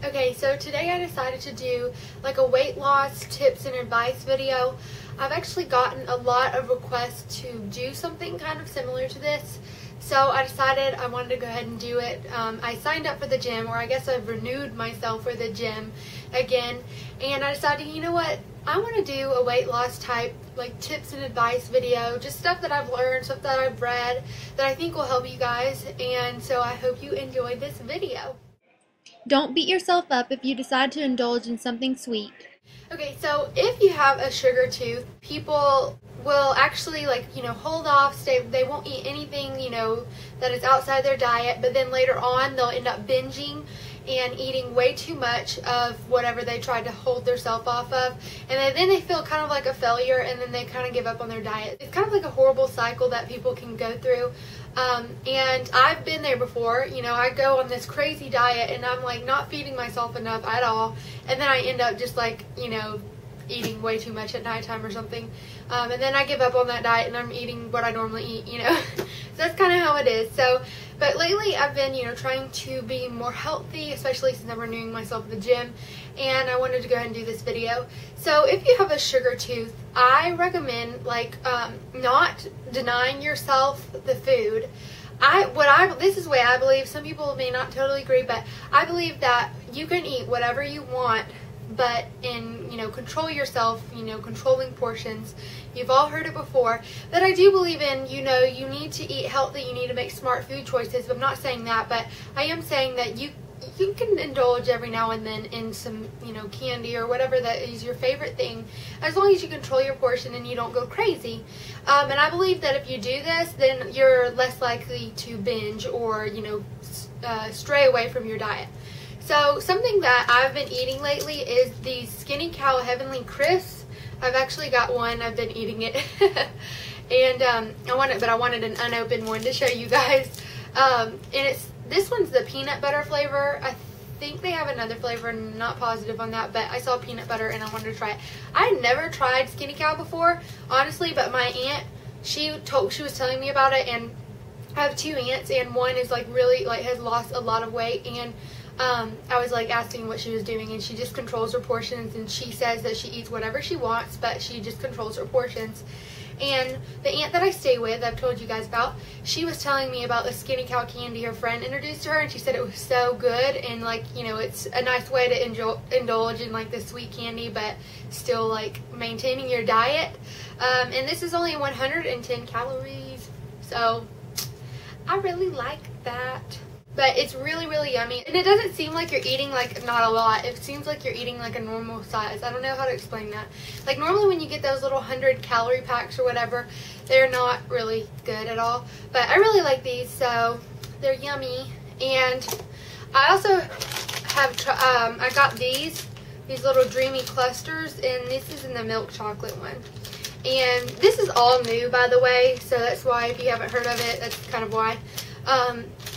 Okay, so today I decided to do like a weight loss tips and advice video. I've actually gotten a lot of requests to do something kind of similar to this, so I decided I wanted to go ahead and do it. I signed up for the gym, or I guess I've renewed myself for the gym again, and I decided, you know what, I want to do a weight loss type like tips and advice video, just stuff that I've learned, stuff that I've read that I think will help you guys, and so I hope you enjoyed this video. Don't beat yourself up if you decide to indulge in something sweet. Okay, so if you have a sugar tooth, people will actually hold off, they won't eat anything, that is outside their diet, but then later on they'll end up binging and eating way too much of whatever they tried to hold themselves off of, and then they feel kind of like a failure, and then they kind of give up on their diet. It's kind of like a horrible cycle that people can go through, and I've been there before. I go on this crazy diet and I'm like not feeding myself enough at all, and then I end up just eating way too much at nighttime or something, and then I give up on that diet and I'm eating what I normally eat, so that's kind of how it is. But lately I've been, trying to be more healthy, especially since I'm renewing myself at the gym, and I wanted to go ahead and do this video. So if you have a sugar tooth, I recommend not denying yourself the food. This is the way I believe. Some people may not totally agree, but I believe that you can eat whatever you want, but control yourself, controlling portions. You've all heard it before, but I do believe in, you need to eat healthy, you need to make smart food choices. I'm not saying that, but I am saying that you can indulge every now and then in some, candy or whatever that is your favorite thing, as long as you control your portion and you don't go crazy. And I believe that if you do this, then you're less likely to binge or, stray away from your diet. So something that I've been eating lately is these Skinny Cow Heavenly Crisps. I've actually got one. I've been eating it, and I wanted an unopened one to show you guys. And this one's the peanut butter flavor. I think they have another flavor. I'm not positive on that, but I saw peanut butter and I wanted to try it. I had never tried Skinny Cow before, honestly, but my aunt, she was telling me about it, and I have two aunts, and one is really has lost a lot of weight, and I was asking what she was doing, and she just controls her portions, and she says that she eats whatever she wants, but she just controls her portions. And the aunt that I stay with, I've told you guys about, she was telling me about the Skinny Cow candy her friend introduced to her, and she said it was so good, and it's a nice way to indulge in the sweet candy, but still maintaining your diet. And this is only 110 calories, so I really like that. But it's really, really yummy. And it doesn't seem like you're eating not a lot. It seems like you're eating a normal size. I don't know how to explain that. Normally when you get those little 100-calorie packs or whatever, they're not really good at all. But I really like these, so they're yummy. And I also have, I got these little Dreamy Clusters, and this is in the milk chocolate one. And this is all new, by the way, so that's why, if you haven't heard of it, that's kind of why.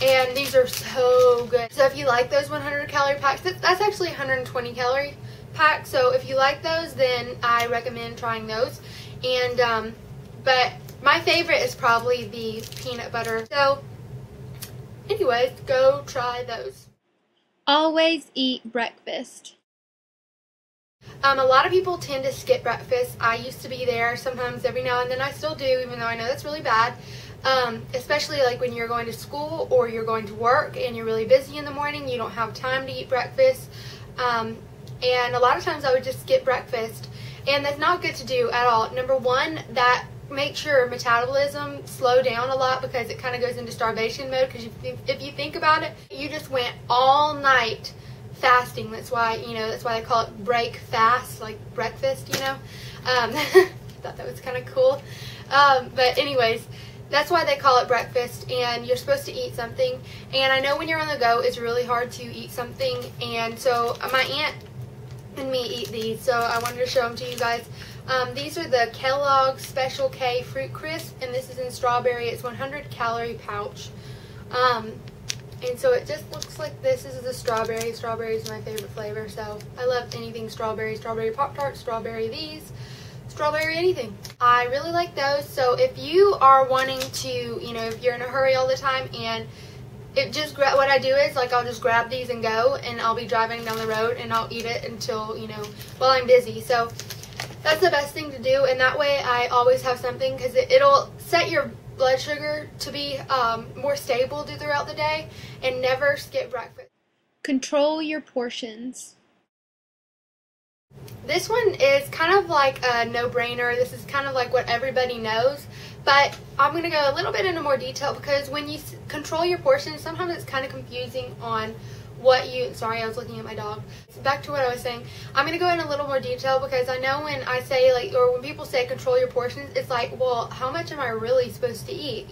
And these are so good. So if you like those 100-calorie packs, that's actually 120-calorie pack. So if you like those, then I recommend trying those. And but my favorite is probably the peanut butter. So anyways, go try those. Always eat breakfast. A lot of people tend to skip breakfast. I used to be there sometimes, every now and then I still do, even though I know that's really bad. Especially when you're going to school or you're going to work and you're really busy in the morning, you don't have time to eat breakfast. And a lot of times I would just skip breakfast, and that's not good to do at all. Number one, that makes your metabolism slow down a lot, because it kind of goes into starvation mode, because if you think about it, you just went all night fasting. That's why they call it break fast, like breakfast, I thought that was kind of cool. But anyways, that's why they call it breakfast, and you're supposed to eat something. And I know when you're on the go, it's really hard to eat something, and so my aunt and me eat these, so I wanted to show them to you guys. These are the Kellogg's Special K Fruit Crisp, and this is in strawberry. It's 100-calorie pouch. And so it just looks like this. This is a strawberry. Strawberry is my favorite flavor, so I love anything strawberry. Strawberry Pop-Tart, strawberry these, strawberry anything. I really like those. So if you are wanting to, if you're in a hurry all the time and what I do is, like, I'll just grab these and go, and I'll be driving down the road and I'll eat it until, while I'm busy. So that's the best thing to do, and that way I always have something, because it'll set your blood sugar to be more stable throughout the day, and never skip breakfast. Control your portions. This one is kind of like a no-brainer. This is kind of like what everybody knows, but I'm going to go a little bit into more detail, because when you control your portions, sometimes it's kind of confusing on sorry, I was looking at my dog. Back to what I was saying. I'm going to go in a little more detail, because I know when I say, like, or when people say control your portions, it's like, well, how much am I really supposed to eat,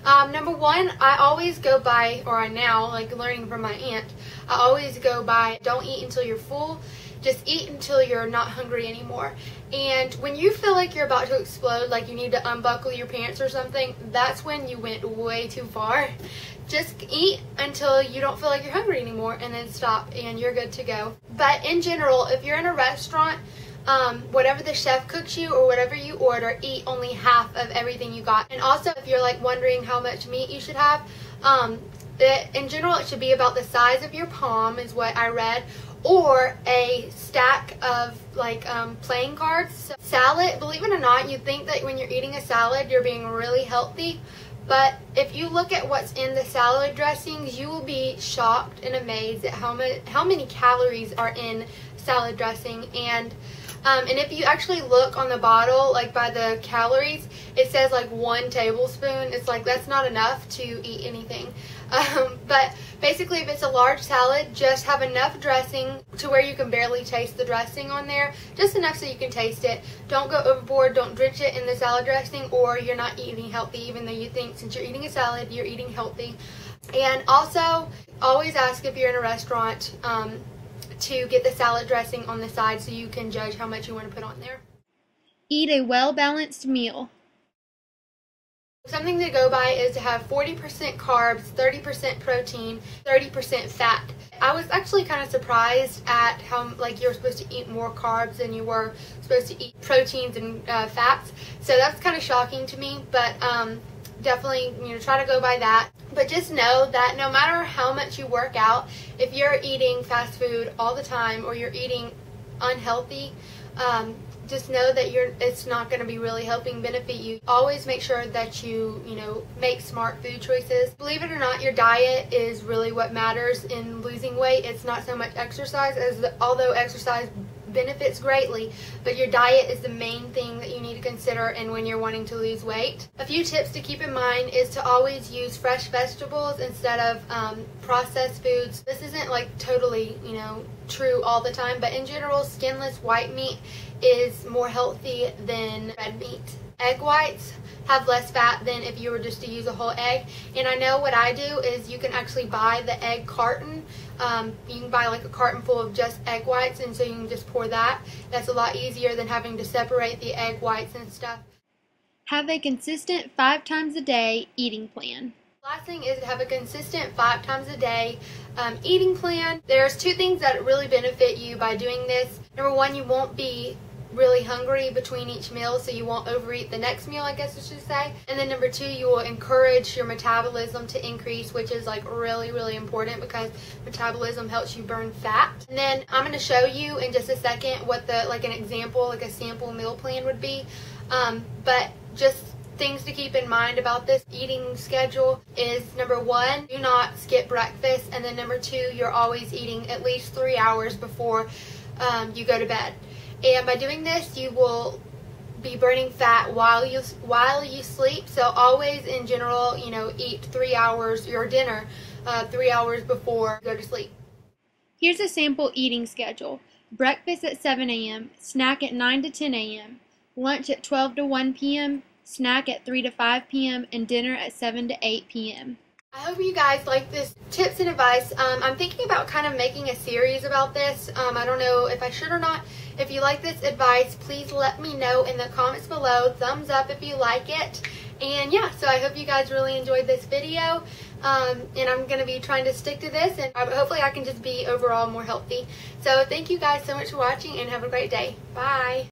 Number one, I always go by, or I now, like, learning from my aunt, I always go by, don't eat until you're full. Just eat until you're not hungry anymore. And when you feel like you're about to explode, like you need to unbuckle your pants or something, that's when you went way too far. Just eat until you don't feel like you're hungry anymore, and then stop, and you're good to go. But in general, if you're in a restaurant, whatever the chef cooks you or whatever you order, eat only half of everything you got. And also, if you're like wondering how much meat you should have, in general, it should be about the size of your palm, is what I read, or a stack of, like, playing cards. So, salad, believe it or not, you think that when you're eating a salad, you're being really healthy. But if you look at what's in the salad dressings, you will be shocked and amazed at how many calories are in salad dressing. And if you actually look on the bottle, like by the calories, it says like 1 tablespoon. It's like, that's not enough to eat anything. But basically, if it's a large salad, just have enough dressing to where you can barely taste the dressing on there. Just enough so you can taste it. Don't go overboard. Don't drench it in the salad dressing, or you're not eating healthy, even though you think since you're eating a salad, you're eating healthy. And also, always ask if you're in a restaurant to get the salad dressing on the side so you can judge how much you want to put on there. Eat a well-balanced meal. Something to go by is to have 40% carbs, 30% protein, 30% fat. I was actually kind of surprised at how, like, you're supposed to eat more carbs than you were supposed to eat proteins and fats. So that's kind of shocking to me, but definitely, try to go by that. But just know that no matter how much you work out, if you're eating fast food all the time, or you're eating unhealthy, just know that it's not going to be really helping benefit you. Always make sure that you make smart food choices. Believe it or not, your diet is really what matters in losing weight. It's not so much exercise, although exercise benefits greatly, but your diet is the main thing that you need to consider and when you're wanting to lose weight. A few tips to keep in mind is to always use fresh vegetables instead of processed foods. This isn't like totally true all the time, but in general, skinless white meat is more healthy than red meat. Egg whites have less fat than if you were just to use a whole egg. And I know what I do is you can actually buy the egg carton. You can buy like a carton full of just egg whites, and so you can just pour that. That's a lot easier than having to separate the egg whites and stuff. Have a consistent 5 times a day eating plan. Last thing is to have a consistent 5 times a day eating plan. There's 2 things that really benefit you by doing this. Number 1, you won't be really hungry between each meal, so you won't overeat the next meal, I guess I should say. And then number 2, you will encourage your metabolism to increase, which is like really, really important because metabolism helps you burn fat. And then I'm going to show you in just a second what an example, like a sample meal plan would be. But just things to keep in mind about this eating schedule is, number 1, do not skip breakfast, and then number 2, you're always eating at least 3 hours before you go to bed. And by doing this, you will be burning fat while you sleep. So always, in general, eat 3 hours, your dinner, 3 hours before you go to sleep. Here's a sample eating schedule. Breakfast at 7 a.m., snack at 9 to 10 a.m., lunch at 12 to 1 p.m., snack at 3 to 5 p.m., and dinner at 7 to 8 p.m. I hope you guys like this tips and advice. I'm thinking about kind of making a series about this. I don't know if I should or not. If you like this advice, please let me know in the comments below. Thumbs up if you like it. And yeah, so I hope you guys really enjoyed this video. And I'm going to be trying to stick to this, and hopefully I can just be overall more healthy. So thank you guys so much for watching, and have a great day. Bye.